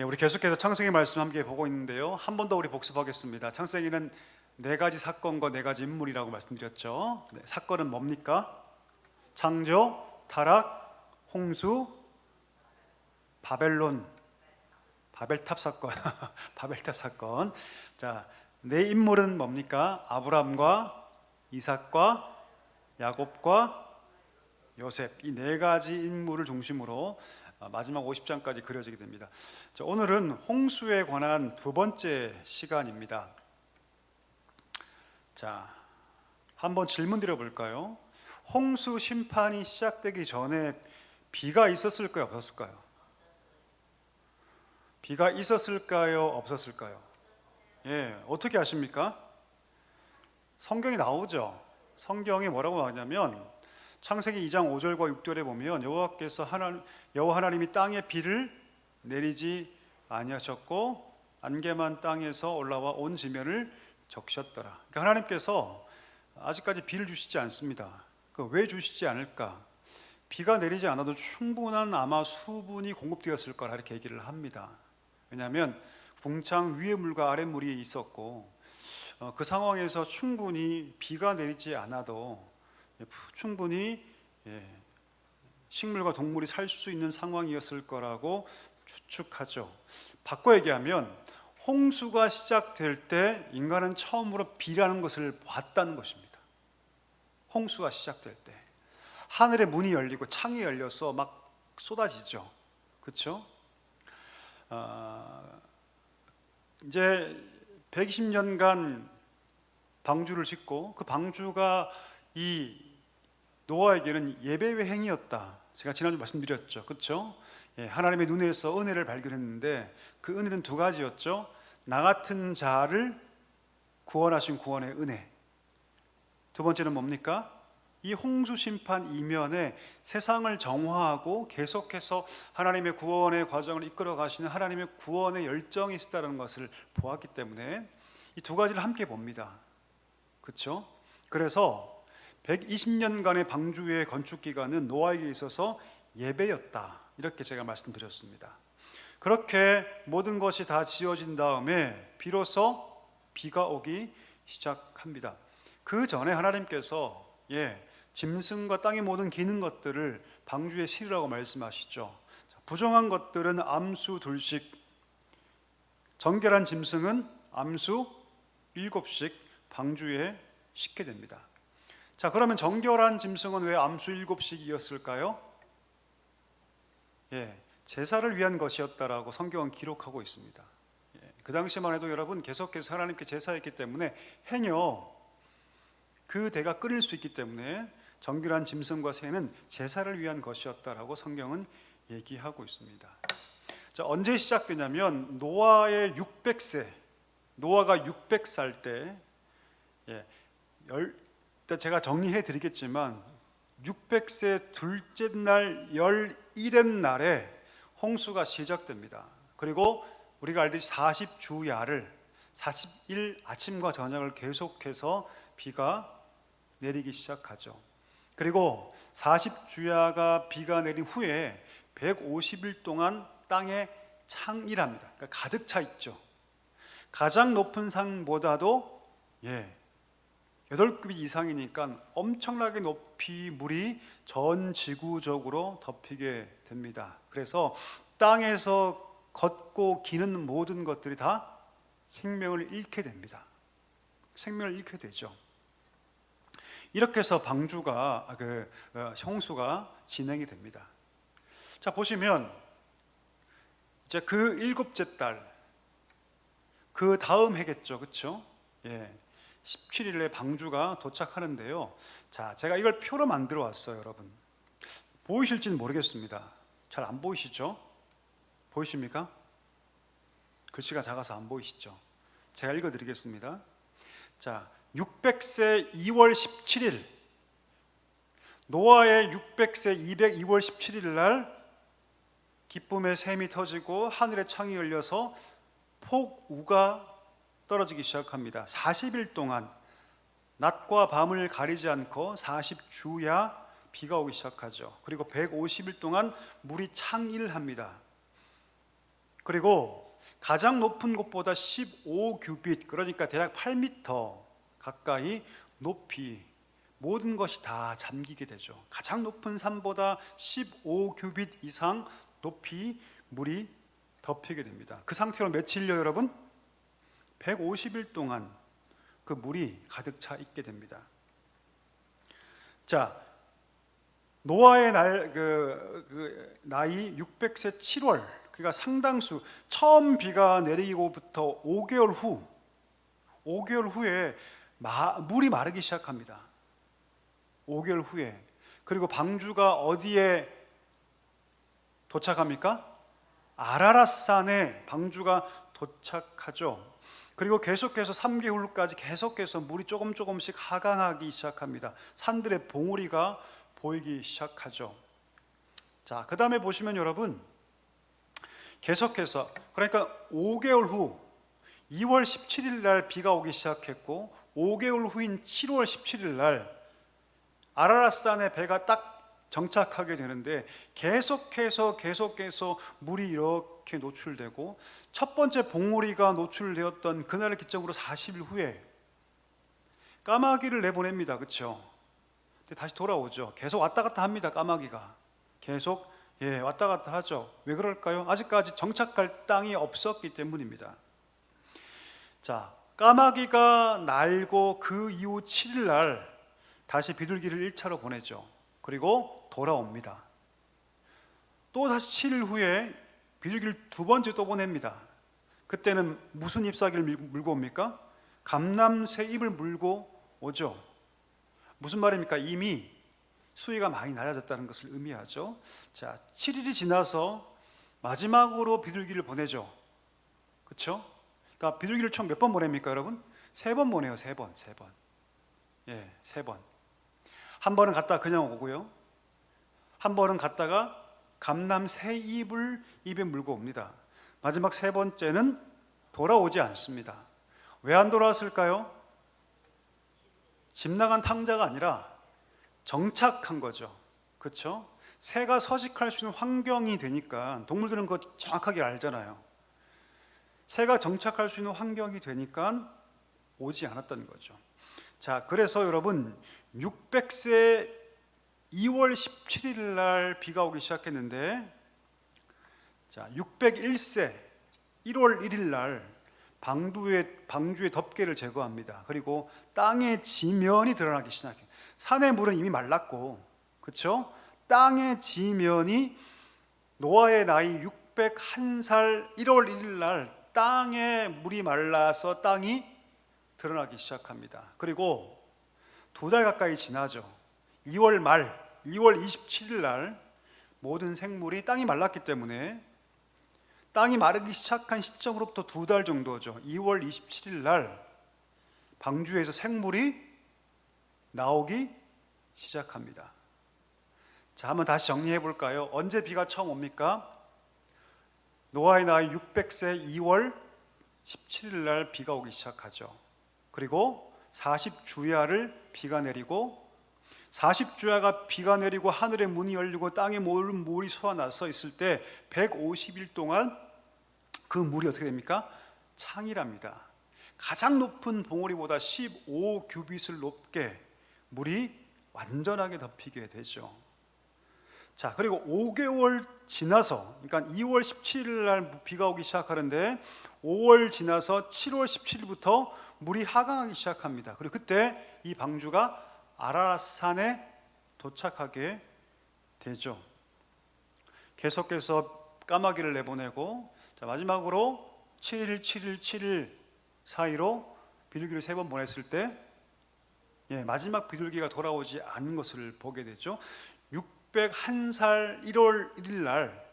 우리 계속해서 창세기 말씀 함께 보고 있는데요. 한 번 더 우리 복습하겠습니다. 창세기는 네 가지 사건과 네 가지 인물이라고 말씀드렸죠. 사건은 뭡니까? 창조, 타락, 홍수, 바벨론, 바벨탑 사건. 바벨탑 사건. 자, 네 인물은 뭡니까? 아브라함과 이삭과 야곱과 요셉. 이 네 가지 인물을 중심으로 마지막 50장까지 그려지게 됩니다. 자, 오늘은 홍수에 관한 두 번째 시간입니다. 자, 한번 질문 드려볼까요? 홍수 심판이 시작되기 전에 비가 있었을까요? 없었을까요? 비가 있었을까요? 없었을까요? 어떻게 아십니까? 성경이 나오죠. 성경이 뭐라고 하냐면 창세기 2장 5절과 6절에 보면 여호와 하나님이 땅에 비를 내리지 아니하셨고 안개만 땅에서 올라와 온 지면을 적셨더라. 그러니까 하나님께서 아직까지 비를 주시지 않습니다. 왜 주시지 않을까? 비가 내리지 않아도 충분한 아마 수분이 공급되었을 거라 이렇게 얘기를 합니다. 왜냐하면 궁창 위의 물과 아래 물이 있었고 그 상황에서 충분히 비가 내리지 않아도 충분히 식물과 동물이 살 수 있는 상황이었을 거라고 추측하죠. 바꿔 얘기하면 홍수가 시작될 때 인간은 처음으로 비라는 것을 봤다는 것입니다. 홍수가 시작될 때 하늘의 문이 열리고 창이 열려서 막 쏟아지죠. 그렇죠? 이제 120년간 방주를 짓고 그 방주가 이 노아에게는 예배의 행위였다. 제가 지난주 말씀드렸죠. 그렇죠? 하나님의 눈에서 은혜를 발견했는데 그 은혜는 두 가지였죠. 나 같은 자를 구원하신 구원의 은혜. 두 번째는 뭡니까? 이 홍수 심판 이면에 세상을 정화하고 계속해서 하나님의 구원의 과정을 이끌어 가시는 하나님의 구원의 열정이 있다는 것을 보았기 때문에 이 두 가지를 함께 봅니다. 그렇죠? 그래서 120년간의 방주의 건축 기간은 노아에게 있어서 예배였다. 이렇게 제가 말씀드렸습니다. 그렇게 모든 것이 다 지어진 다음에 비로소 비가 오기 시작합니다. 그 전에 하나님께서 짐승과 땅의 모든 기는 것들을 방주에 실으라고 말씀하시죠. 부정한 것들은 암수 둘씩, 정결한 짐승은 암수 7씩 방주에 싣게 됩니다. 자, 그러면 정결한 짐승은 왜 암수 7씩이었을까요? 제사를 위한 것이었다라고 성경은 기록하고 있습니다. 그 당시만 해도 여러분 계속해서 하나님께 제사했기 때문에 행여 그 대가 끓일 수 있기 때문에 정결한 짐승과 새는 제사를 위한 것이었다라고 성경은 얘기하고 있습니다. 자, 언제 시작되냐면 노아의 600세, 노아가 600살 때, 일단 제가 정리해 드리겠지만 600세 둘째 날 11의 날에 홍수가 시작됩니다. 그리고 우리가 알듯이 40주야를 40일 아침과 저녁을 계속해서 비가 내리기 시작하죠. 그리고 40주야가 비가 내린 후에 150일 동안 땅에 창일합니다. 그러니까 가득 차 있죠. 가장 높은 상보다도 8급이 이상이니까 엄청나게 높이 물이 전 지구적으로 덮이게 됩니다. 그래서 땅에서 걷고 기는 모든 것들이 다 생명을 잃게 됩니다. 생명을 잃게 되죠. 이렇게 해서 홍수가 진행이 됩니다. 자, 보시면 이제 그 7째 달, 그 다음 해겠죠. 그렇죠? 17일에 방주가 도착하는데요. 자, 제가 이걸 표로 만들어 왔어요, 여러분. 보이실지는 모르겠습니다. 잘 안 보이시죠? 보이십니까? 글씨가 작아서 안 보이시죠? 제가 읽어 드리겠습니다. 자, 600세 2월 17일, 노아의 600세 200 2월 17일 날 기쁨의 샘이 터지고 하늘의 창이 열려서 폭우가 떨어지기 시작합니다. 40일 동안 낮과 밤을 가리지 않고 40주야 비가 오기 시작하죠. 그리고 150일 동안 물이 창일합니다. 그리고 가장 높은 곳보다 15규빗, 그러니까 대략 8m 가까이 높이 모든 것이 다 잠기게 되죠. 가장 높은 산보다 15규빗 이상 높이 물이 덮이게 됩니다. 그 상태로 며칠요 여러분? 150일 동안 그 물이 가득 차 있게 됩니다. 자, 노아의 나이 600세 7월, 그러니까 상당수 처음 비가 내리고부터 5개월 후에 물이 마르기 시작합니다. 5개월 후에. 그리고 방주가 어디에 도착합니까? 아라랏산에 방주가 도착하죠. 그리고 계속해서 3개월까지 계속해서 물이 조금씩 하강하기 시작합니다. 산들의 봉우리가 보이기 시작하죠. 자, 그 다음에 보시면 여러분, 계속해서, 그러니까 5개월 후 2월 17일 날 비가 오기 시작했고, 5개월 후인 7월 17일 날 아라랏산에 배가 딱 정착하게 되는데, 계속해서 물이 이렇게 노출되고, 첫 번째 봉우리가 노출되었던 그날을 기점으로 40일 후에 까마귀를 내보냅니다. 그렇죠? 다시 돌아오죠. 계속 왔다 갔다 합니다. 까마귀가 계속 왔다 갔다 하죠. 왜 그럴까요? 아직까지 정착할 땅이 없었기 때문입니다. 자, 까마귀가 날고 그 이후 7일 날 다시 비둘기를 1차로 보내죠. 그리고 돌아옵니다. 또 다시 7일 후에 비둘기를 두 번째 또 보냅니다. 그때는 무슨 잎사귀를 물고 옵니까? 감람새 잎을 물고 오죠. 무슨 말입니까? 이미 수위가 많이 낮아졌다는 것을 의미하죠. 자, 7일이 지나서 마지막으로 비둘기를 보내죠. 그렇죠? 그러니까 비둘기를 총 몇 번 보냅니까, 여러분? 3번 보내요. 3번. 예, 3번. 한 번은 갔다가 그냥 오고요. 한 번은 갔다가 감람새 잎을 입에 물고 옵니다. 마지막 3번째는 돌아오지 않습니다. 왜 안 돌아왔을까요? 집 나간 탕자가 아니라 정착한 거죠. 그렇죠? 새가 서식할 수 있는 환경이 되니까, 동물들은 그거 정확하게 알잖아요. 새가 정착할 수 있는 환경이 되니까 오지 않았던 거죠. 자, 그래서 여러분 600세 2월 17일 날 비가 오기 시작했는데, 자, 601세 1월 1일 날 방주의 덮개를 제거합니다. 그리고 땅의 지면이 드러나기 시작해요. 산의 물은 이미 말랐고, 그렇죠? 땅의 지면이, 노아의 나이 601살 1월 1일 날 땅에 물이 말라서 땅이 드러나기 시작합니다. 그리고 2달 가까이 지나죠. 2월 27일 날 모든 생물이, 땅이 말랐기 때문에 땅이 마르기 시작한 시점으로부터 2달 정도죠. 2월 27일 날 방주에서 생물이 나오기 시작합니다. 자, 한번 다시 정리해 볼까요? 언제 비가 처음 옵니까? 노아의 나이 600세 2월 17일 날 비가 오기 시작하죠. 그리고 40주야를 비가 내리고, 40주야가 비가 내리고 하늘의 문이 열리고 땅에 모든 물이 솟아나서 있을 때 150일 동안 그 물이 어떻게 됩니까? 창이랍니다. 가장 높은 봉우리보다 15규빗을 높게 물이 완전하게 덮이게 되죠. 자, 그리고 5개월 지나서, 그러니까 2월 17일 날 비가 오기 시작하는데 5월 지나서 7월 17일부터 물이 하강하기 시작합니다. 그리고 그때 이 방주가 아라랏산에 도착하게 되죠. 계속해서 까마귀를 내보내고, 자, 마지막으로 7일 사이로 비둘기를 3번 보냈을 때, 마지막 비둘기가 돌아오지 않은 것을 보게 되죠. 601살 1월 1일 날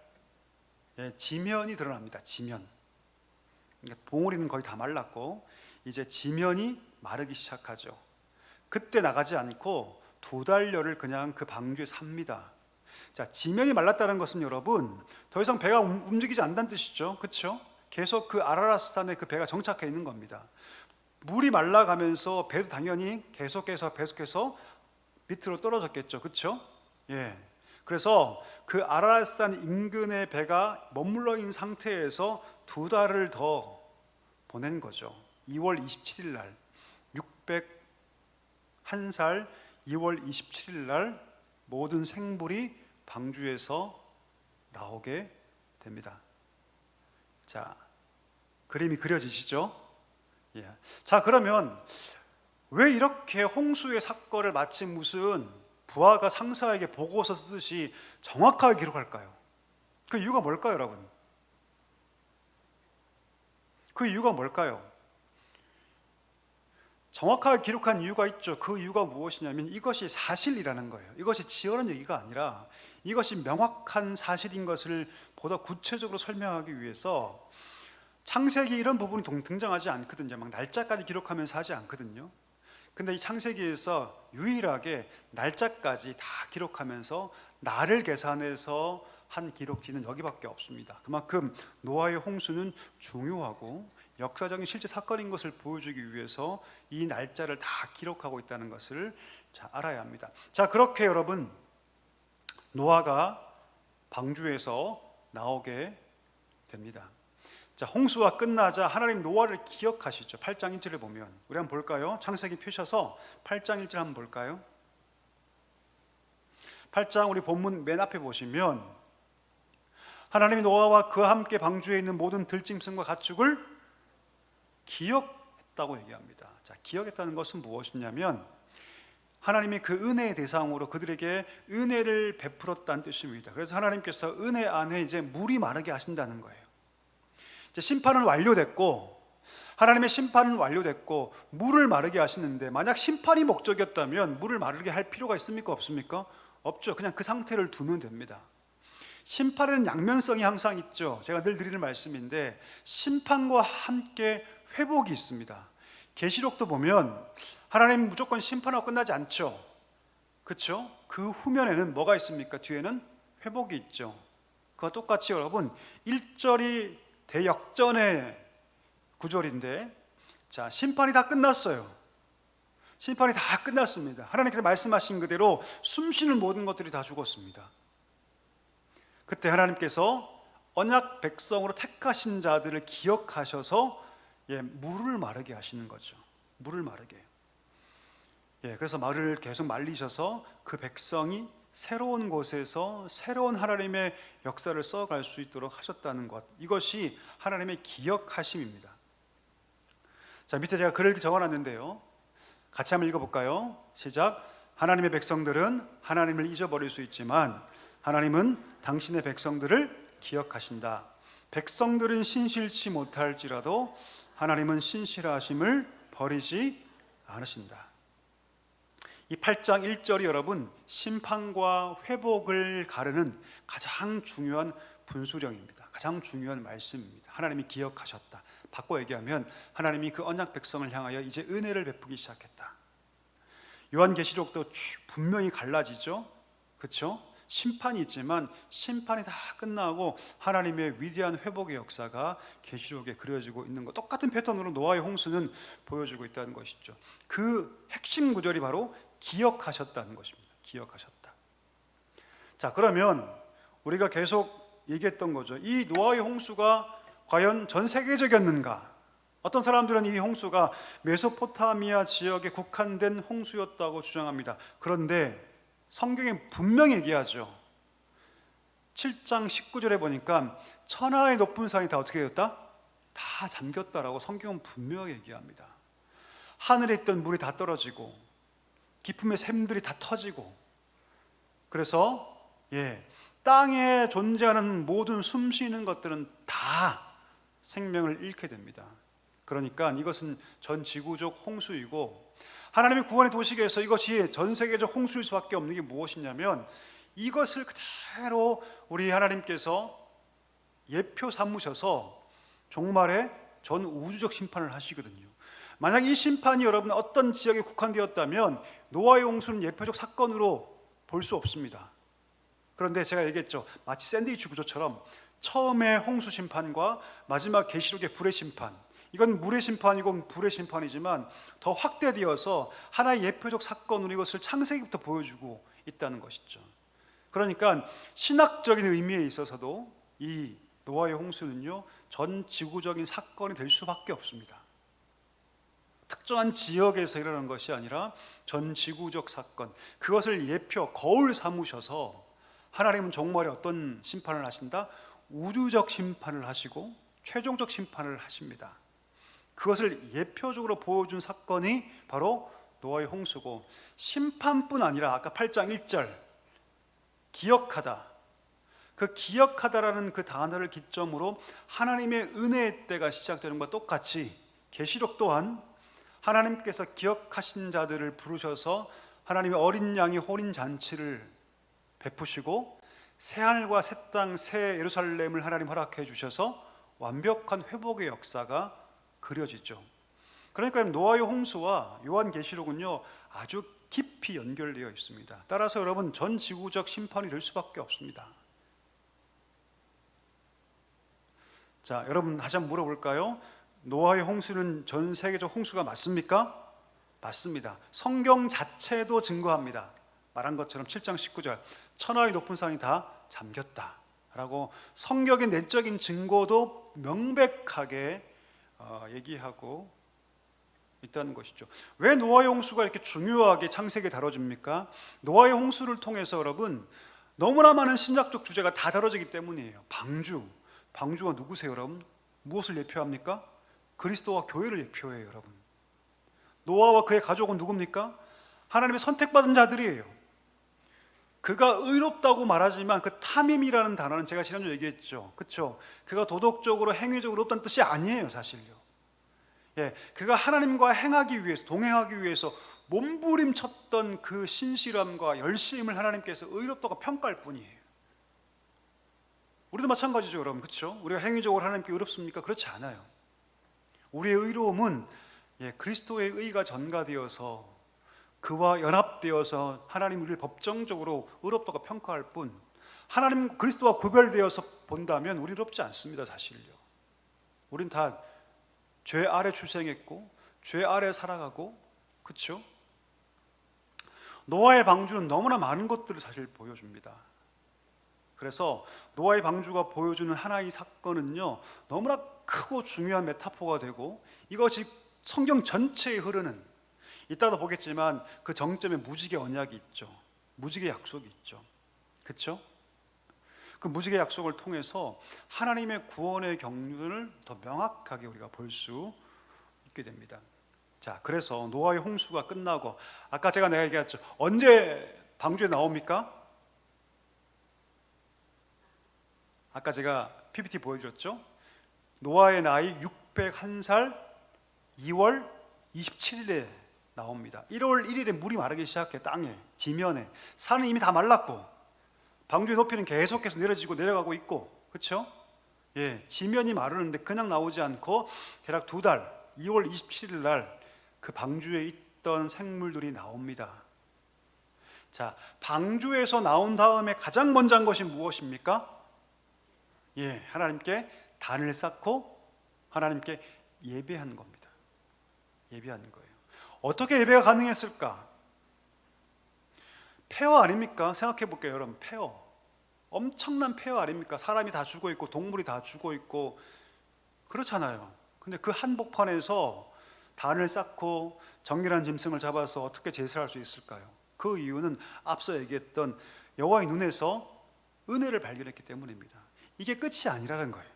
지면이 드러납니다. 지면. 그러니까 봉우리는 거의 다 말랐고 이제 지면이 마르기 시작하죠. 그때 나가지 않고 2달여를 그냥 그 방주에 삽니다. 자, 지면이 말랐다는 것은 여러분 더 이상 배가 움직이지 않는다는 뜻이죠. 그렇죠? 계속 그 아라랏산에 그 배가 정착해 있는 겁니다. 물이 말라가면서 배도 당연히 계속해서 밑으로 떨어졌겠죠. 그렇죠? 예. 그래서 그 아라랏산 인근의 배가 머물러 있는 상태에서 2달을 더 보낸 거죠. 2월 27일 날 601살 2월 27일 날 모든 생물이 방주에서 나오게 됩니다. 자, 그림이 그려지시죠? 예. 자, 그러면 왜 이렇게 홍수의 사건을 마치 무슨 부하가 상사에게 보고서 쓰듯이 정확하게 기록할까요? 그 이유가 뭘까요, 여러분? 그 이유가 뭘까요? 정확하게 기록한 이유가 있죠. 그 이유가 무엇이냐면 이것이 사실이라는 거예요. 이것이 지어낸 얘기가 아니라 이것이 명확한 사실인 것을 보다 구체적으로 설명하기 위해서 창세기 이런 부분이 등장하지 않거든요. 막 날짜까지 기록하면서 하지 않거든요. 근데 이 창세기에서 유일하게 날짜까지 다 기록하면서 날을 계산해서 한 기록지는 여기밖에 없습니다. 그만큼 노아의 홍수는 중요하고 역사적인 실제 사건인 것을 보여주기 위해서 이 날짜를 다 기록하고 있다는 것을 알아야 합니다. 자, 그렇게 여러분 노아가 방주에서 나오게 됩니다. 자, 홍수가 끝나자 하나님 노아를 기억하시죠. 8장 1절에 보면 우리 한번 볼까요? 창세기 펴셔서 8장 1절 한번 볼까요? 8장 우리 본문 맨 앞에 보시면 하나님이 노아와 그와 함께 방주에 있는 모든 들짐승과 가축을 기억했다고 얘기합니다. 자, 기억했다는 것은 무엇이냐면 하나님이 그 은혜의 대상으로 그들에게 은혜를 베풀었다는 뜻입니다. 그래서 하나님께서 은혜 안에 이제 물이 마르게 하신다는 거예요. 이제 심판은 완료됐고 하나님의 심판은 완료됐고 물을 마르게 하시는데 만약 심판이 목적이었다면 물을 마르게 할 필요가 있습니까? 없습니까? 없죠. 그냥 그 상태를 두면 됩니다. 심판에는 양면성이 항상 있죠. 제가 늘 드리는 말씀인데 심판과 함께 회복이 있습니다. 계시록도 보면 하나님 무조건 심판하고 끝나지 않죠. 그렇죠? 그 후면에는 뭐가 있습니까? 뒤에는 회복이 있죠. 그와 똑같이 여러분 1절이 대역전의 구절인데 자, 심판이 다 끝났어요. 심판이 다 끝났습니다. 하나님께서 말씀하신 그대로 숨쉬는 모든 것들이 다 죽었습니다. 그때 하나님께서 언약 백성으로 택하신 자들을 기억하셔서 물을 마르게 하시는 거죠. 물을 마르게. 그래서 말을 계속 말리셔서 그 백성이 새로운 곳에서 새로운 하나님의 역사를 써갈 수 있도록 하셨다는 것, 이것이 하나님의 기억하심입니다. 자, 밑에 제가 글을 적어놨는데요, 같이 한번 읽어볼까요? 시작. 하나님의 백성들은 하나님을 잊어버릴 수 있지만 하나님은 당신의 백성들을 기억하신다. 백성들은 신실치 못할지라도 하나님은 신실하심을 버리지 않으신다. 이 8장 1절이 여러분 심판과 회복을 가르는 가장 중요한 분수령입니다. 가장 중요한 말씀입니다. 하나님이 기억하셨다. 바꿔 얘기하면 하나님이 그 언약 백성을 향하여 이제 은혜를 베푸기 시작했다. 요한계시록도 분명히 갈라지죠. 그렇죠? 심판이 있지만 심판이 다 끝나고 하나님의 위대한 회복의 역사가 계시록에 그려지고 있는 것, 똑같은 패턴으로 노아의 홍수는 보여주고 있다는 것이죠. 그 핵심 구절이 바로 기억하셨다는 것입니다. 기억하셨다. 자, 그러면 우리가 계속 얘기했던 거죠. 이 노아의 홍수가 과연 전 세계적이었는가? 어떤 사람들은 이 홍수가 메소포타미아 지역에 국한된 홍수였다고 주장합니다. 그런데 성경에 분명히 얘기하죠. 7장 19절에 보니까 천하의 높은 산이 다 어떻게 되었다? 다 잠겼다라고 성경은 분명히 얘기합니다. 하늘에 있던 물이 다 떨어지고 깊음의 샘들이 다 터지고, 그래서 땅에 존재하는 모든 숨쉬는 것들은 다 생명을 잃게 됩니다. 그러니까 이것은 전 지구적 홍수이고 하나님의 구원의 도식에서 이것이 전 세계적 홍수일 수밖에 없는 게 무엇이냐면 이것을 그대로 우리 하나님께서 예표 삼으셔서 종말에 전 우주적 심판을 하시거든요. 만약 이 심판이 여러분 어떤 지역에 국한되었다면 노아의 홍수는 예표적 사건으로 볼 수 없습니다. 그런데 제가 얘기했죠. 마치 샌드위치 구조처럼 처음에 홍수 심판과 마지막 계시록의 불의 심판, 이건 물의 심판이고 불의 심판이지만 더 확대되어서 하나의 예표적 사건으로 이것을 창세기부터 보여주고 있다는 것이죠. 그러니까 신학적인 의미에 있어서도 이 노아의 홍수는요, 전 지구적인 사건이 될 수밖에 없습니다. 특정한 지역에서 일어나는 것이 아니라 전 지구적 사건, 그것을 예표, 거울 삼으셔서 하나님은 종말에 어떤 심판을 하신다? 우주적 심판을 하시고 최종적 심판을 하십니다. 그것을 예표적으로 보여준 사건이 바로 노아의 홍수고, 심판뿐 아니라 아까 8장 1절 기억하다, 그 기억하다라는 그 단어를 기점으로 하나님의 은혜의 때가 시작되는 것과 똑같이 계시록 또한 하나님께서 기억하신 자들을 부르셔서 하나님의 어린 양의 혼인 잔치를 베푸시고 새하늘과 새 땅, 새 예루살렘을 하나님 허락해 주셔서 완벽한 회복의 역사가 그려지죠. 그러니까 노아의 홍수와 요한계시록은요, 아주 깊이 연결되어 있습니다. 따라서 여러분, 전 지구적 심판이 될 수밖에 없습니다. 자, 여러분 다시 한번 물어볼까요? 노아의 홍수는 전 세계적 홍수가 맞습니까? 맞습니다. 성경 자체도 증거합니다. 말한 것처럼 7장 19절 천하의 높은 산이 다 잠겼다 라고 성경의 내적인 증거도 명백하게 얘기하고 있다는 것이죠. 왜 노아의 홍수가 이렇게 중요하게 창세기에 다뤄집니까? 노아의 홍수를 통해서 여러분, 너무나 많은 신학적 주제가 다 다뤄지기 때문이에요. 방주가 누구세요 여러분? 무엇을 예표합니까? 그리스도와 교회를 예표해요 여러분. 노아와 그의 가족은 누굽니까? 하나님의 선택받은 자들이에요. 그가 의롭다고 말하지만 그 탐임이라는 단어는 제가 지난주에 얘기했죠. 그렇죠? 그가 도덕적으로 행위적으로 의롭다는 뜻이 아니에요 사실요. 그가 하나님과 행하기 위해서, 동행하기 위해서 몸부림쳤던 그 신실함과 열심을 하나님께서 의롭다고 평가할 뿐이에요. 우리도 마찬가지죠 여러분, 그렇죠? 우리가 행위적으로 하나님께 의롭습니까? 그렇지 않아요. 우리의 의로움은 그리스도의 의가 전가되어서 그와 연합되어서 하나님 우리를 법정적으로 의롭다고 평가할 뿐, 하나님 그리스도와 구별되어서 본다면 우리 의롭지 않습니다 사실요. 우린 다 죄 아래 출생했고 죄 아래 살아가고, 그렇죠? 노아의 방주는 너무나 많은 것들을 사실 보여줍니다. 그래서 노아의 방주가 보여주는 하나의 사건은요, 너무나 크고 중요한 메타포가 되고, 이것이 성경 전체에 흐르는, 이따도 보겠지만 그 정점에 무지개 언약이 있죠. 무지개 약속이 있죠. 그렇죠? 그 무지개 약속을 통해서 하나님의 구원의 경륜을 더 명확하게 우리가 볼 수 있게 됩니다. 자, 그래서 노아의 홍수가 끝나고, 아까 내가 얘기했죠. 언제 방주에 나옵니까? 아까 제가 PPT 보여드렸죠. 노아의 나이 601살 2월 27일에 나옵니다. 1월 1일에 물이 마르기 시작해. 땅에, 지면에. 산은 이미 다 말랐고 방주의 높이는 계속해서 내려지고 내려가고 있고, 그렇죠? 지면이 마르는데 그냥 나오지 않고 대략 2달, 2월 27일 날 그 방주에 있던 생물들이 나옵니다. 자, 방주에서 나온 다음에 가장 먼저 한 것이 무엇입니까? 하나님께 단을 쌓고 하나님께 예배한 겁니다. 예배하는 거예요. 어떻게 예배가 가능했을까? 폐허 아닙니까? 생각해 볼게요 여러분. 폐허, 엄청난 폐허 아닙니까? 사람이 다 죽어 있고 동물이 다 죽어 있고 그렇잖아요. 근데 그 한복판에서 단을 쌓고 정결한 짐승을 잡아서 어떻게 제사를 할 수 있을까요? 그 이유는 앞서 얘기했던 여호와의 눈에서 은혜를 발견했기 때문입니다. 이게 끝이 아니라는 거예요.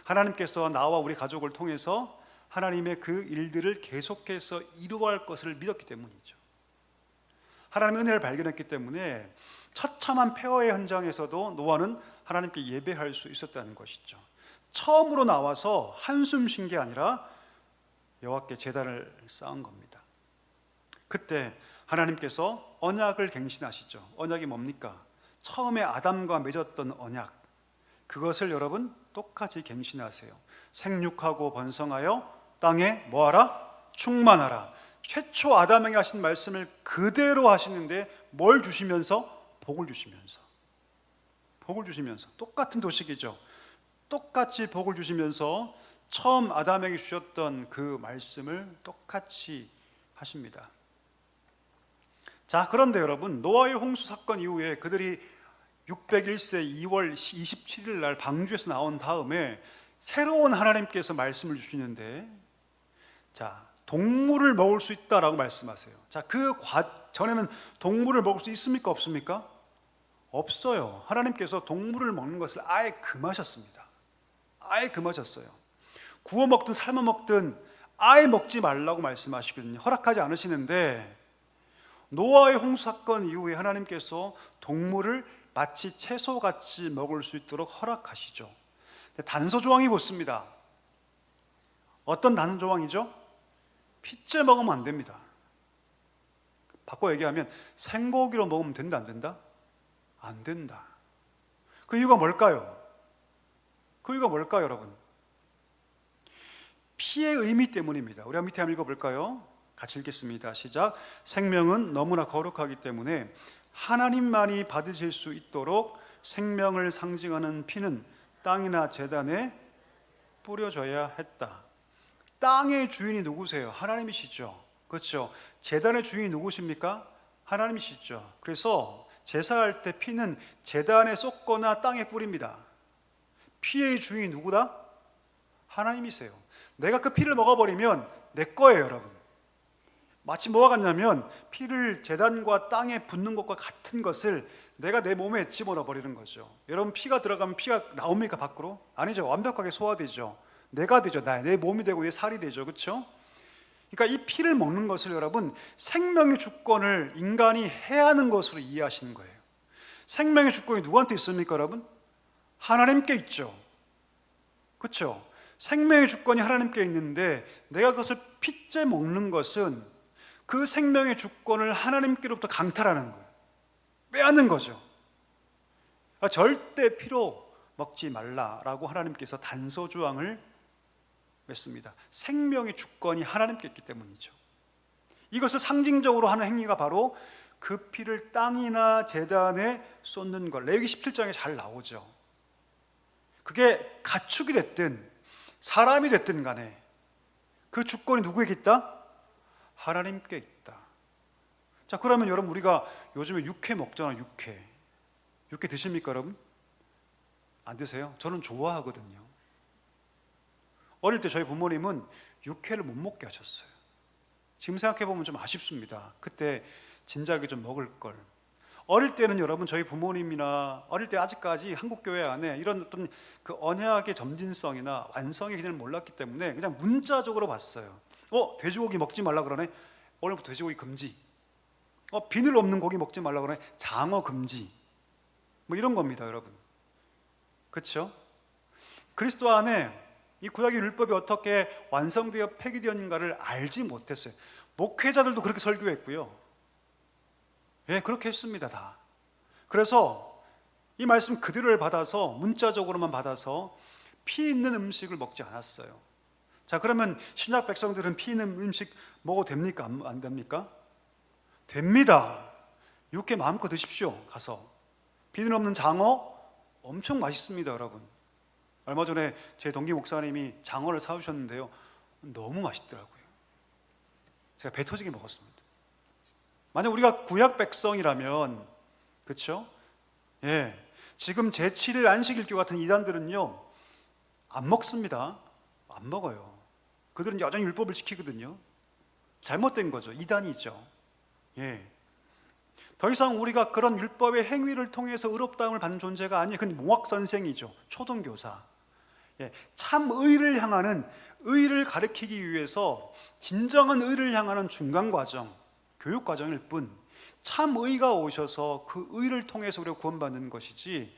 하나님께서 나와 우리 가족을 통해서 하나님의 그 일들을 계속해서 이루어갈 것을 믿었기 때문이죠. 하나님의 은혜를 발견했기 때문에 처참한 폐허의 현장에서도 노아는 하나님께 예배할 수 있었다는 것이죠. 처음으로 나와서 한숨 쉰 게 아니라 여호와께 제단을 쌓은 겁니다. 그때 하나님께서 언약을 갱신하시죠. 언약이 뭡니까? 처음에 아담과 맺었던 언약, 그것을 여러분 똑같이 갱신하세요. 생육하고 번성하여 땅에 뭐하라? 충만하라. 최초 아담에게 하신 말씀을 그대로 하시는데 뭘 주시면서? 복을 주시면서. 복을 주시면서. 똑같은 도식이죠. 똑같이 복을 주시면서 처음 아담에게 주셨던 그 말씀을 똑같이 하십니다. 자, 그런데 여러분, 노아의 홍수 사건 이후에 그들이 601세 2월 27일 날 방주에서 나온 다음에 새로운 하나님께서 말씀을 주시는데, 자, 동물을 먹을 수 있다라고 말씀하세요. 자, 전에는 동물을 먹을 수 있습니까? 없습니까? 없어요. 하나님께서 동물을 먹는 것을 아예 금하셨습니다. 아예 금하셨어요. 구워 먹든 삶아 먹든 아예 먹지 말라고 말씀하시거든요. 허락하지 않으시는데, 노아의 홍수 사건 이후에 하나님께서 동물을 마치 채소같이 먹을 수 있도록 허락하시죠. 단서 조항이 붙습니다. 어떤 단서 조항이죠? 피째 먹으면 안 됩니다. 바꿔 얘기하면 생고기로 먹으면 된다, 안 된다? 안 된다. 그 이유가 뭘까요? 그 이유가 뭘까요, 여러분? 피의 의미 때문입니다. 우리가 밑에 한번 읽어볼까요? 같이 읽겠습니다. 시작. 생명은 너무나 거룩하기 때문에 하나님만이 받으실 수 있도록 생명을 상징하는 피는 땅이나 제단에 뿌려져야 했다. 땅의 주인이 누구세요? 하나님이시죠. 그렇죠? 제단의 주인이 누구십니까? 하나님이시죠. 그래서 제사할 때 피는 제단에 쏟거나 땅에 뿌립니다. 피의 주인이 누구다? 하나님이세요. 내가 그 피를 먹어버리면 내 거예요, 여러분. 마치 뭐가 같냐면 피를 제단과 땅에 붓는 것과 같은 것을 내가 내 몸에 집어넣어 버리는 거죠. 여러분, 피가 들어가면 피가 나옵니까 밖으로? 아니죠. 완벽하게 소화되죠. 내가 되죠. 내 몸이 되고 내 살이 되죠. 그렇죠? 그러니까 이 피를 먹는 것을 여러분, 생명의 주권을 인간이 해야 하는 것으로 이해하시는 거예요. 생명의 주권이 누구한테 있습니까, 여러분? 하나님께 있죠. 그렇죠? 생명의 주권이 하나님께 있는데 내가 그것을 피째 먹는 것은 그 생명의 주권을 하나님께로부터 강탈하는 거예요. 빼앗는 거죠. 그러니까 절대 피로 먹지 말라라고 하나님께서 단서 조항을 맺습니다. 생명의 주권이 하나님께 있기 때문이죠. 이것을 상징적으로 하는 행위가 바로 그 피를 땅이나 제단에 쏟는 것. 레위기 17장에 잘 나오죠. 그게 가축이 됐든 사람이 됐든 간에 그 주권이 누구에게 있다? 하나님께 있다. 자, 그러면 여러분, 우리가 요즘에 육회 먹잖아요. 육회 드십니까, 여러분? 안 드세요? 저는 좋아하거든요. 어릴 때 저희 부모님은 육회를 못 먹게 하셨어요. 지금 생각해보면 좀 아쉽습니다. 그때 진작에 좀 먹을 걸. 어릴 때는 여러분, 저희 부모님이나 어릴 때 아직까지 한국교회 안에 이런 어떤 그 언약의 점진성이나 완성의 기준을 몰랐기 때문에 그냥 문자적으로 봤어요. 돼지고기 먹지 말라 그러네. 오늘부터 돼지고기 금지. 비늘 없는 고기 먹지 말라 그러네. 장어 금지. 뭐 이런 겁니다, 여러분. 그렇죠? 그리스도 안에 이 구약의 율법이 어떻게 완성되어 폐기되었는가를 알지 못했어요. 목회자들도 그렇게 설교했고요. 예, 그렇게 했습니다, 다. 그래서 이 말씀 그대로를 받아서 문자적으로만 받아서 피 있는 음식을 먹지 않았어요. 자, 그러면 신약 백성들은 피 있는 음식 먹어도 됩니까? 안 됩니까? 됩니다. 육회 마음껏 드십시오. 가서 비늘 없는 장어 엄청 맛있습니다, 여러분. 얼마 전에 제 동기 목사님이 장어를 사주셨는데요, 너무 맛있더라고요. 제가 배 터지게 먹었습니다. 만약 우리가 구약 백성이라면, 그렇죠? 예, 지금 제7일 안식일교 같은 이단들은요 안 먹습니다. 안 먹어요. 그들은 여전히 율법을 지키거든요. 잘못된 거죠. 이단이죠. 예. 더 이상 우리가 그런 율법의 행위를 통해서 의롭다함을 받는 존재가 아니에요. 그건 몽학 선생이죠. 초등교사. 예. 참 의를 가르치기 위해서 진정한 의를 향하는 중간 과정, 교육 과정일 뿐, 참 의가 오셔서 그 의를 통해서 우리가 구원받는 것이지,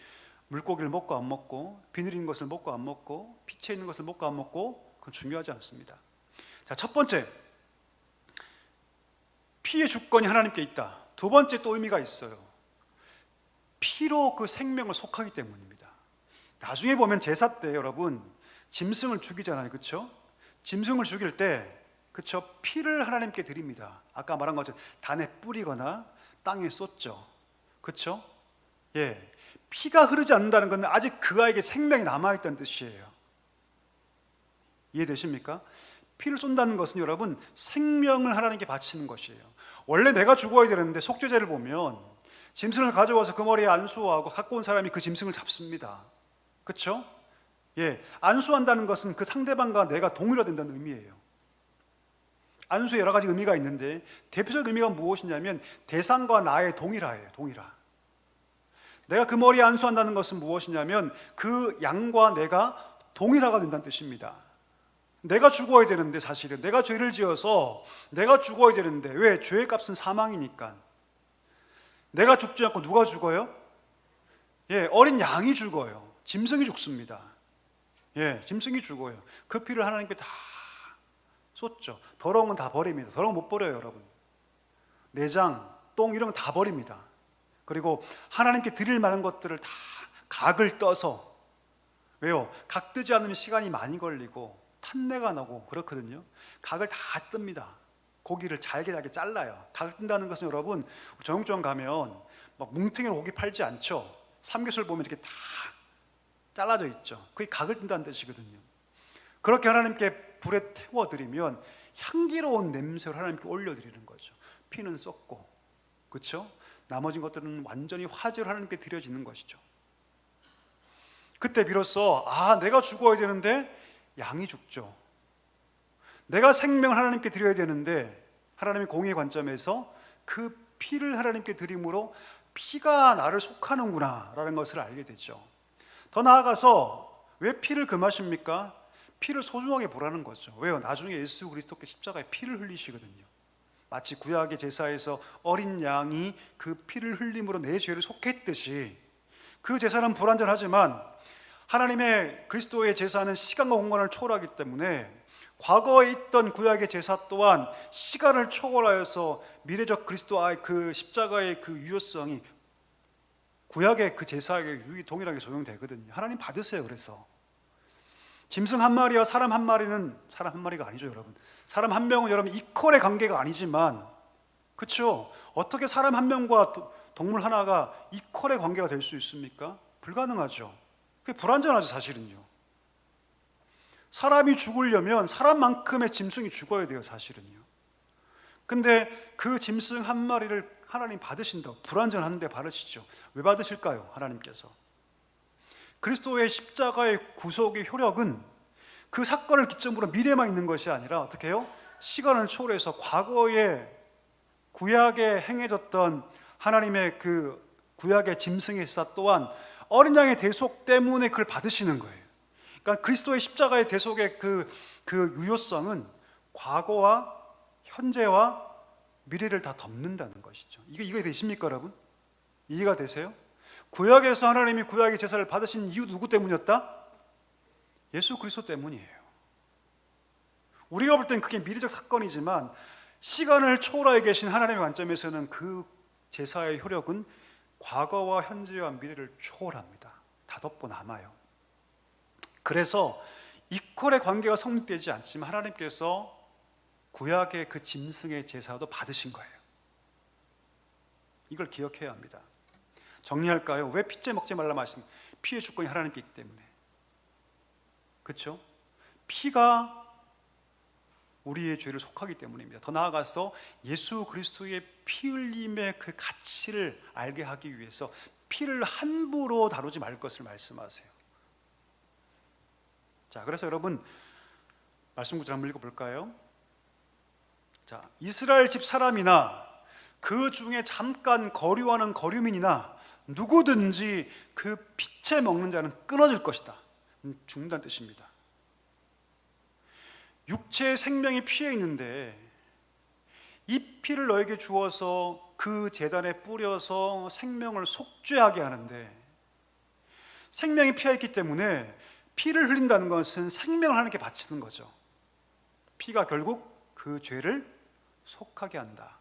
물고기를 먹고 안 먹고 비늘 있는 것을 먹고 안 먹고 피체 있는 것을 먹고 안 먹고 그건 중요하지 않습니다. 자, 첫 번째, 피의 주권이 하나님께 있다. 두 번째 또 의미가 있어요. 피로 그 생명을 속하기 때문입니다. 나중에 보면 제사 때 여러분 짐승을 죽이잖아요. 그렇죠? 짐승을 죽일 때, 그렇죠? 피를 하나님께 드립니다. 아까 말한 것처럼 단에 뿌리거나 땅에 쏟죠. 그렇죠? 예. 피가 흐르지 않는다는 건 아직 그 아이에게 생명이 남아있다는 뜻이에요. 이해되십니까? 피를 쏜다는 것은 여러분 생명을 하나님께 바치는 것이에요. 원래 내가 죽어야 되는데 속죄제를 보면 짐승을 가져와서 그 머리에 안수하고 갖고 온 사람이 그 짐승을 잡습니다. 그렇죠? 예, 안수한다는 것은 그 상대방과 내가 동일화된다는 의미예요. 안수에 여러 가지 의미가 있는데 대표적 의미가 무엇이냐면 대상과 나의 동일화예요. 동일화. 내가 그 머리에 안수한다는 것은 무엇이냐면 그 양과 내가 동일화가 된다는 뜻입니다. 내가 죽어야 되는데, 사실은 내가 죄를 지어서 내가 죽어야 되는데, 왜? 죄의 값은 사망이니까. 내가 죽지 않고 누가 죽어요? 예, 어린 양이 죽어요. 짐승이 죽습니다. 예, 짐승이 죽어요. 그 피를 하나님께 다 쏟죠. 더러운 건 다 버립니다. 더러운 건 못 버려요, 여러분. 내장, 똥 이런 건 다 버립니다. 그리고 하나님께 드릴 만한 것들을 다 각을 떠서, 왜요? 각 뜨지 않으면 시간이 많이 걸리고 탄내가 나고 그렇거든요. 각을 다 뜹니다. 고기를 잘게 잘라요. 각을 뜬다는 것은 여러분, 정육점 가면 막 뭉텅이로 고기 팔지 않죠. 삼겹살 보면 이렇게 다 잘라져 있죠. 그게 각을 뜬다는 뜻이거든요. 그렇게 하나님께 불에 태워드리면 향기로운 냄새를 하나님께 올려드리는 거죠. 피는 썩고, 그렇죠? 나머진 것들은 완전히 화제로 하나님께 드려지는 것이죠. 그때 비로소 내가 죽어야 되는데 양이 죽죠. 내가 생명을 하나님께 드려야 되는데 하나님의 공의의 관점에서 그 피를 하나님께 드림으로 피가 나를 속하는구나 라는 것을 알게 되죠. 더 나아가서 왜 피를 금하십니까? 피를 소중하게 보라는 거죠. 왜요? 나중에 예수 그리스도께 십자가에 피를 흘리시거든요. 마치 구약의 제사에서 어린 양이 그 피를 흘림으로 내 죄를 속했듯이, 그 제사는 불완전하지만 하나님의 그리스도의 제사는 시간과 공간을 초월하기 때문에 과거에 있던 구약의 제사 또한 시간을 초월하여서 미래적 그리스도의 그 십자가의 그 유효성이 구약의 그 제사에 동일하게 적용되거든요. 하나님 받으세요. 그래서 짐승 한 마리와 사람 한 마리는, 사람 한 마리가 아니죠, 여러분. 사람 한 명은 여러분 이퀄의 관계가 아니지만, 그렇죠? 어떻게 사람 한 명과 동물 하나가 이퀄의 관계가 될 수 있습니까? 불가능하죠. 그게 불완전하죠, 사실은요. 사람이 죽으려면 사람만큼의 짐승이 죽어야 돼요, 사실은요. 근데 그 짐승 한 마리를 하나님 받으신다고, 불완전한데 받으시죠. 왜 받으실까요? 하나님께서 그리스도의 십자가의 구속의 효력은 그 사건을 기점으로 미래만 있는 것이 아니라 어떻게 해요? 시간을 초월해서 과거에 구약에 행해졌던 하나님의 그 구약의 짐승의 제사 또한 어린 양의 대속 때문에 그걸 받으시는 거예요. 그러니까 그리스도의 십자가의 대속의 그 유효성은 과거와 현재와 미래를 다 덮는다는 것이죠. 이게 되십니까, 여러분? 이해가 되세요? 구약에서 하나님이 구약의 제사를 받으신 이유 누구 때문이었다? 예수 그리스도 때문이에요. 우리가 볼 땐 그게 미래적 사건이지만 시간을 초월하에 계신 하나님의 관점에서는 그 제사의 효력은 과거와 현재와 미래를 초월합니다. 다 덮고 남아요. 그래서 이퀄의 관계가 성립되지 않지만 하나님께서 구약의 그 짐승의 제사도 받으신 거예요. 이걸 기억해야 합니다. 정리할까요? 왜 피째 먹지 말라 말씀? 피의 주권이 하나님께 있기 때문에. 그렇죠? 피가 우리의 죄를 속하기 때문입니다. 더 나아가서 예수 그리스도의 피 흘림의 그 가치를 알게 하기 위해서 피를 함부로 다루지 말 것을 말씀하세요. 자, 그래서 여러분 말씀 구절 한번 읽어볼까요? 자, 이스라엘 집 사람이나 그 중에 잠깐 거류하는 거류민이나 누구든지 그 피채 먹는 자는 끊어질 것이다. 죽는다는 뜻입니다. 육체의 생명이 피에 있는데 이 피를 너에게 주어서 그 제단에 뿌려서 생명을 속죄하게 하는데, 생명이 피에 있기 때문에 피를 흘린다는 것은 생명을 하나님께 바치는 거죠. 피가 결국 그 죄를 속하게 한다.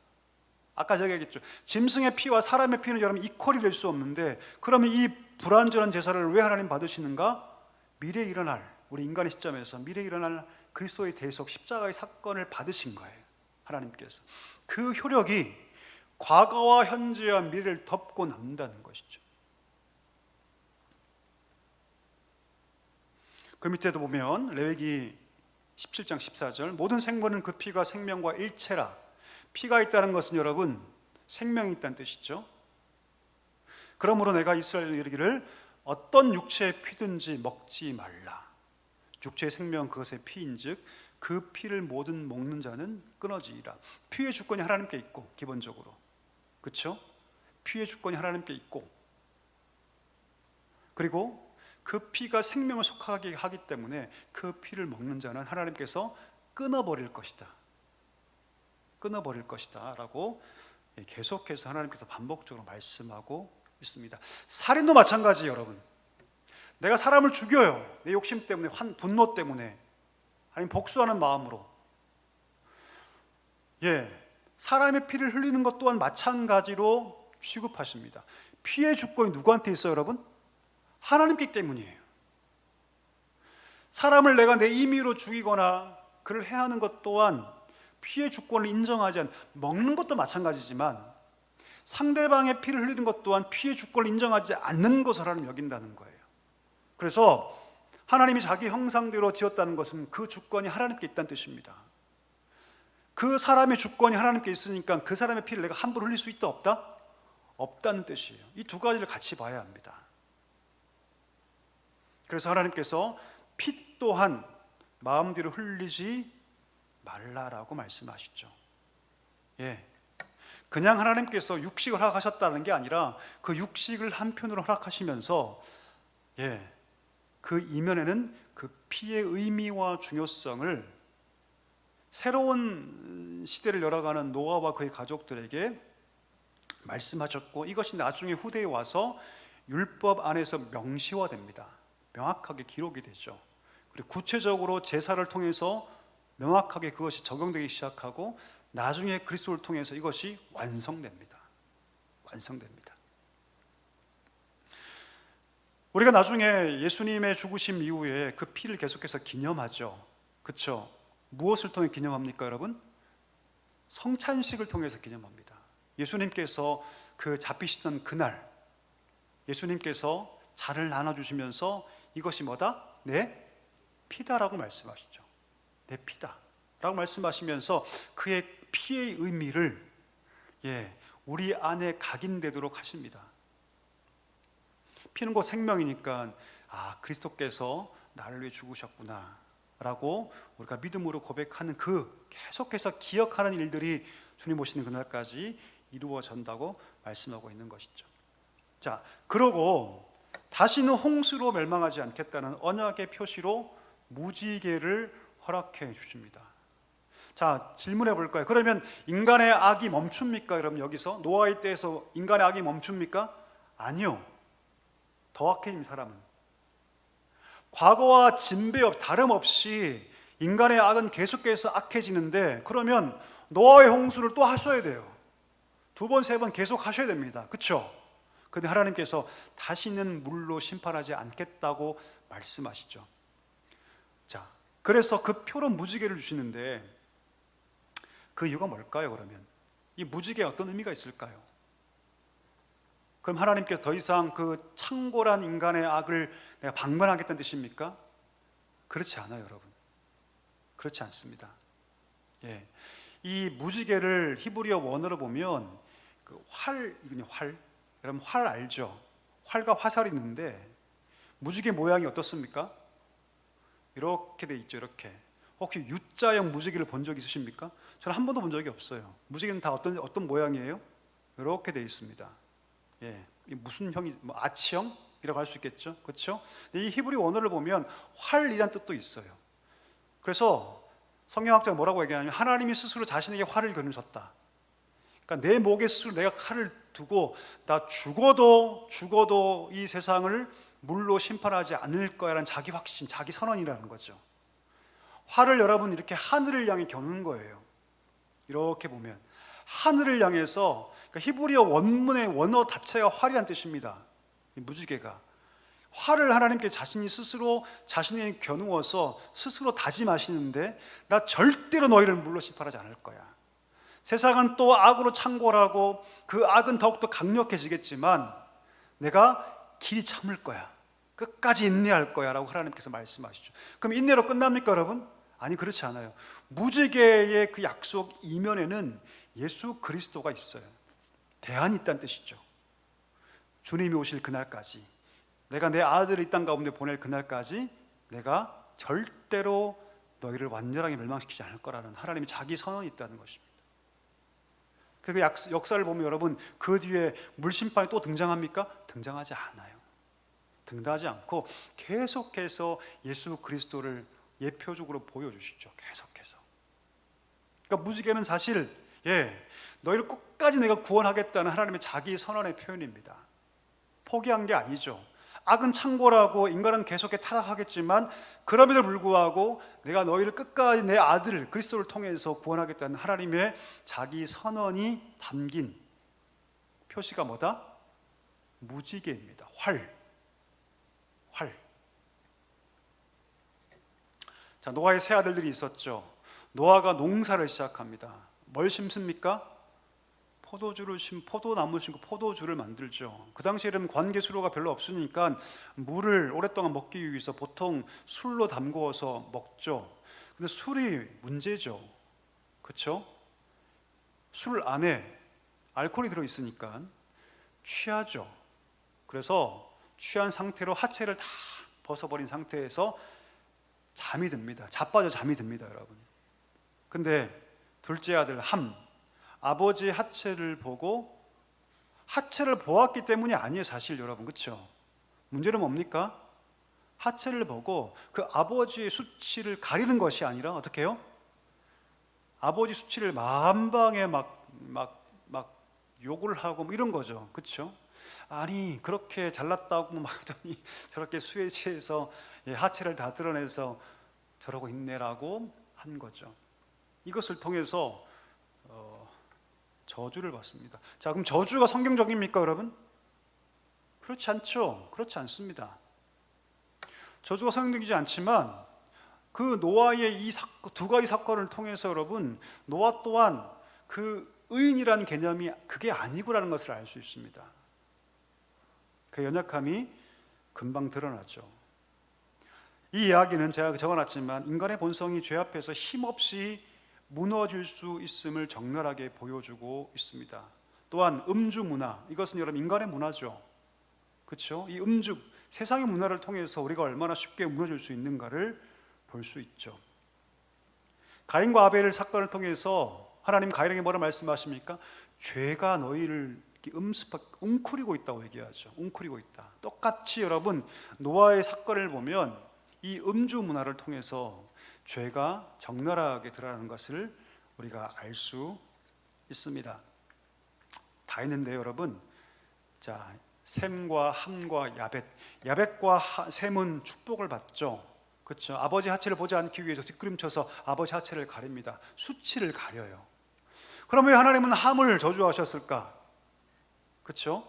아까 제가 얘기했죠. 짐승의 피와 사람의 피는 여러분 이퀄이 될 수 없는데, 그러면 이 불완전한 제사를 왜 하나님 받으시는가? 미래에 일어날, 우리 인간의 시점에서 미래에 일어날 그리스도의 대속 십자가의 사건을 받으신 거예요. 하나님께서 그 효력이 과거와 현재와 미래를 덮고 남는다는 것이죠. 그 밑에도 보면 레위기 17장 14절, 모든 생물은 그 피가 생명과 일체라. 피가 있다는 것은 여러분 생명이 있다는 뜻이죠. 그러므로 내가 이스라엘에 이르기를 어떤 육체의 피든지 먹지 말라. 육체의 생명 그것의 피인즉 그 피를 모든 먹는 자는 끊어지리라. 피의 주권이 하나님께 있고, 기본적으로 그렇죠? 피의 주권이 하나님께 있고, 그리고 그 피가 생명을 속하게 하기 때문에 그 피를 먹는 자는 하나님께서 끊어버릴 것이다, 끊어버릴 것이다 라고 계속해서 하나님께서 반복적으로 말씀하고 있습니다. 살인도 마찬가지. 여러분, 내가 사람을 죽여요. 내 욕심 때문에, 분노 때문에, 아니면 복수하는 마음으로. 사람의 피를 흘리는 것 또한 마찬가지로 취급하십니다. 피의 주권이 누구한테 있어요, 여러분? 하나님께 때문이에요. 사람을 내가 내 임의로 죽이거나 그를 해하는 것 또한 피의 주권을 인정하지 않는, 먹는 것도 마찬가지지만 상대방의 피를 흘리는 것 또한 피의 주권을 인정하지 않는 것을 하나님 여긴다는 거예요. 그래서 하나님이 자기 형상대로 지었다는 것은 그 주권이 하나님께 있다는 뜻입니다. 그 사람의 주권이 하나님께 있으니까 그 사람의 피를 내가 함부로 흘릴 수 있다 없다? 없다는 뜻이에요. 이 두 가지를 같이 봐야 합니다. 그래서 하나님께서 피 또한 마음대로 흘리지 말라라고 말씀하시죠. 그냥 하나님께서 육식을 허락하셨다는 게 아니라 그 육식을 한편으로 허락하시면서 그 이면에는 그 피의 의미와 중요성을 새로운 시대를 열어가는 노아와 그의 가족들에게 말씀하셨고, 이것이 나중에 후대에 와서 율법 안에서 명시화됩니다. 명확하게 기록이 되죠. 그리고 구체적으로 제사를 통해서 명확하게 그것이 적용되기 시작하고 나중에 그리스도를 통해서 이것이 완성됩니다. 완성됩니다. 우리가 나중에 예수님의 죽으심 이후에 그 피를 계속해서 기념하죠. 그렇죠? 무엇을 통해 기념합니까, 여러분? 성찬식을 통해서 기념합니다. 예수님께서 그 잡히시던 그날 예수님께서 잔을 나눠주시면서 이것이 뭐다? 내 피다라고 말씀하시죠. 내 피다라고 말씀하시면서 그의 피의 의미를 우리 안에 각인되도록 하십니다. 피는 곧 생명이니까 그리스도께서 나를 위해 죽으셨구나 라고 우리가 믿음으로 고백하는 그 계속해서 기억하는 일들이 주님 오시는 그날까지 이루어진다고 말씀하고 있는 것이죠. 자, 그러고 다시는 홍수로 멸망하지 않겠다는 언약의 표시로 무지개를 허락해 주십니다. 자, 질문해 볼까요? 그러면 인간의 악이 멈춥니까? 여러분, 여기서 노아의 때에서 인간의 악이 멈춥니까? 아니요. 더 악해집니다. 사람은 과거와 진배 다름없이 인간의 악은 계속해서 악해지는데, 그러면 노아의 홍수를 또 하셔야 돼요. 2번, 3번 계속 하셔야 됩니다. 그렇죠? 근데 하나님께서 다시는 물로 심판하지 않겠다고 말씀하시죠. 자, 그래서 그 표로 무지개를 주시는데 그 이유가 뭘까요? 그러면 이 무지개에 어떤 의미가 있을까요? 그럼 하나님께서 더 이상 그 창궐한 인간의 악을 내가 방관하겠다는 뜻입니까? 그렇지 않아요, 여러분. 그렇지 않습니다. 이 무지개를 히브리어 원어로 보면 그 활, 여러분 활 알죠? 활과 화살이 있는데 무지개 모양이 어떻습니까? 이렇게 돼 있죠. 이렇게. 혹시 U자형 무지개를 본 적 있으십니까? 저는 한 번도 본 적이 없어요. 무지개는 다 어떤 모양이에요? 이렇게 돼 있습니다. 무슨 형이, 아치형이라고 할 수 있겠죠, 그렇죠? 근데 이 히브리 원어를 보면 활이란 뜻도 있어요. 그래서 성경학자가 뭐라고 얘기하냐면 하나님이 스스로 자신에게 활을 겨누셨다. 그러니까 내 목에 스스로 내가 칼을 두고 나 죽어도 이 세상을 물로 심판하지 않을 거야라는 자기 확신, 자기 선언이라는 거죠. 활을 여러분 이렇게 하늘을 향해 겨누는 거예요. 이렇게 보면 하늘을 향해서, 그러니까 히브리어 원문의 원어 자체가 활이란 뜻입니다. 이 무지개가 활을 하나님께 자신이 스스로 자신에게 겨누어서 스스로 다짐하시는데 나 절대로 너희를 물로 심판하지 않을 거야. 세상은 또 악으로 창궐하고 그 악은 더욱더 강력해지겠지만 내가 길이 참을 거야. 끝까지 인내할 거야 라고 하나님께서 말씀하시죠. 그럼 인내로 끝납니까, 여러분? 아니, 그렇지 않아요. 무지개의 그 약속 이면에는 예수 그리스도가 있어요. 대안이 있다는 뜻이죠. 주님이 오실 그날까지, 내가 내 아들을 이 땅 가운데 보낼 그날까지 내가 절대로 너희를 완전하게 멸망시키지 않을 거라는 하나님의 자기 선언이 있다는 것입니다. 그리고 역사를 보면 여러분, 그 뒤에 물심판이 또 등장합니까? 등장하지 않아요. 등장하지 않고 계속해서 예수 그리스도를 예표적으로 보여주시죠. 계속해서. 그러니까 무지개는 사실 너희를 끝까지 내가 구원하겠다는 하나님의 자기 선언의 표현입니다. 포기한 게 아니죠. 악은 창궐하고 인간은 계속해 타락하겠지만 그럼에도 불구하고 내가 너희를 끝까지 내 아들 그리스도를 통해서 구원하겠다는 하나님의 자기 선언이 담긴 표시가 뭐다? 무지개입니다. 활. 자, 노아의 세 아들들이 있었죠. 노아가 농사를 시작합니다. 뭘 심습니까? 포도나무 심고 포도주를 만들죠. 그 당시에는 관계 수로가 별로 없으니까 물을 오랫동안 먹기 위해서 보통 술로 담그어서 먹죠. 근데 술이 문제죠. 그렇죠? 술 안에 알코올이 들어있으니까 취하죠. 그래서 취한 상태로 하체를 다 벗어버린 상태에서 잠이 듭니다. 자빠져 잠이 듭니다, 여러분. 근데 둘째 아들 함, 아버지의 하체를 보고, 하체를 보았기 때문이 아니에요, 사실 여러분. 그렇죠? 문제는 뭡니까? 하체를 보고 그 아버지의 수치를 가리는 것이 아니라 어떻게 해요? 아버지 수치를 만방에 막 욕을 하고 뭐 이런 거죠. 그렇죠? 아니 그렇게 잘났다고 막 하더니 저렇게 술에 취해서 하체를 다 드러내서 저러고 있네라고 한 거죠. 이것을 통해서 저주를 받습니다. 자, 그럼 저주가 성경적입니까, 여러분? 그렇지 않죠. 그렇지 않습니다. 저주가 성경적이지 않지만 그 노아의 이 두 가지 사건을 통해서 여러분, 노아 또한 그 의인이라는 개념이 그게 아니구라는 것을 알 수 있습니다. 그 연약함이 금방 드러나죠. 이 이야기는 제가 적어놨지만 인간의 본성이 죄 앞에서 힘없이 무너질 수 있음을 적나라하게 보여주고 있습니다. 또한 음주 문화, 이것은 여러분 인간의 문화죠. 그렇죠? 이 음주, 세상의 문화를 통해서 우리가 얼마나 쉽게 무너질 수 있는가를 볼 수 있죠. 가인과 아벨의 사건을 통해서 하나님 가인에게 뭐라 말씀하십니까? 죄가 너희를 웅크리고 있다고 얘기하죠. 웅크리고 있다. 똑같이 여러분 노아의 사건을 보면 이 음주 문화를 통해서 죄가 적나라하게 드러나는 것을 우리가 알 수 있습니다. 다 했는데요, 여러분. 자, 셈과 함과 야벳과 셈은 축복을 받죠. 그렇죠? 아버지 하체를 보지 않기 위해서 뒷걸음쳐서 아버지 하체를 가립니다. 수치를 가려요. 그럼 왜 하나님은 함을 저주하셨을까? 그렇죠?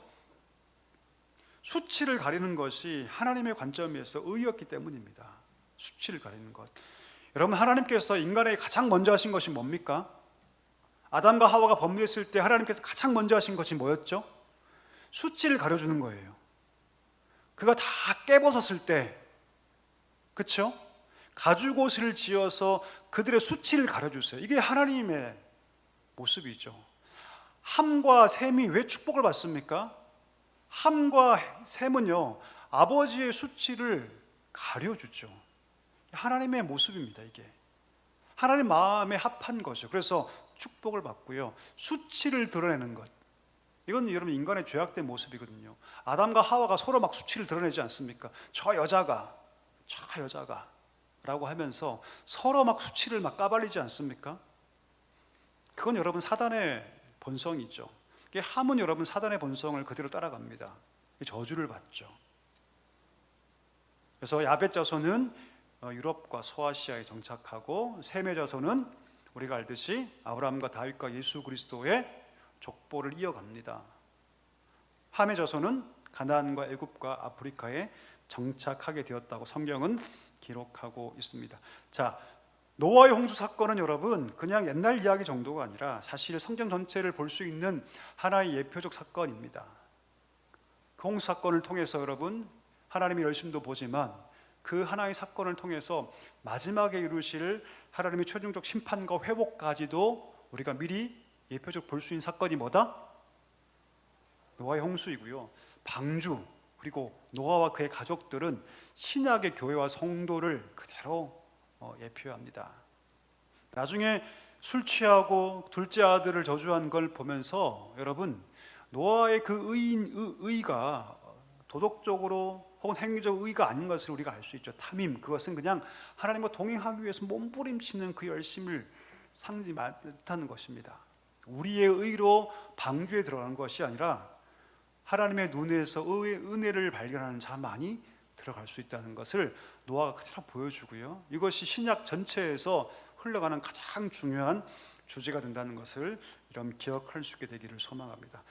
수치를 가리는 것이 하나님의 관점에서 의였기 때문입니다. 수치를 가리는 것. 여러분, 하나님께서 인간에게 가장 먼저 하신 것이 뭡니까? 아담과 하와가 범죄했을 때 하나님께서 가장 먼저 하신 것이 뭐였죠? 수치를 가려주는 거예요. 그가 다 깨벗었을 때, 그렇죠? 가죽옷을 지어서 그들의 수치를 가려주세요. 이게 하나님의 모습이죠. 함과 셈이 왜 축복을 받습니까? 함과 셈은요, 아버지의 수치를 가려주죠. 하나님의 모습입니다. 이게 하나님 마음에 합한 거죠. 그래서 축복을 받고요, 수치를 드러내는 것, 이건 여러분 인간의 죄악된 모습이거든요. 아담과 하와가 서로 막 수치를 드러내지 않습니까? 저 여자가 라고 하면서 서로 막 수치를 막 까발리지 않습니까? 그건 여러분 사단의 본성이죠. 함은 여러분 사단의 본성을 그대로 따라갑니다. 저주를 받죠. 그래서 야벳 자손은 유럽과 소아시아에 정착하고, 셈의 자손은 우리가 알듯이 아브라함과 다윗과 예수 그리스도의 족보를 이어갑니다. 함의 자손은 가나안과 애굽과 아프리카에 정착하게 되었다고 성경은 기록하고 있습니다. 자, 노아의 홍수 사건은 여러분 그냥 옛날 이야기 정도가 아니라 사실 성경 전체를 볼 수 있는 하나의 예표적 사건입니다. 그 홍수 사건을 통해서 여러분 하나님의 열심도 보지만 그 하나의 사건을 통해서 마지막에 이루실 하나님의 최종적 심판과 회복까지도 우리가 미리 예표적 볼 수 있는 사건이 뭐다? 노아의 홍수이고요. 방주 그리고 노아와 그의 가족들은 신약의 교회와 성도를 그대로 예표합니다. 나중에 술 취하고 둘째 아들을 저주한 걸 보면서 여러분, 노아의 그 의가 도덕적으로 혹은 행위적 의가 아닌 것을 우리가 알 수 있죠. 탐임, 그것은 그냥 하나님과 동행하기 위해서 몸부림치는 그 열심을 상지 못하는 것입니다. 우리의 의로 방주에 들어가는 것이 아니라 하나님의 눈에서 은혜를 발견하는 자만이 들어갈 수 있다는 것을 노아가 그대로 보여주고요. 이것이 신약 전체에서 흘러가는 가장 중요한 주제가 된다는 것을 여러분 기억할 수 있게 되기를 소망합니다.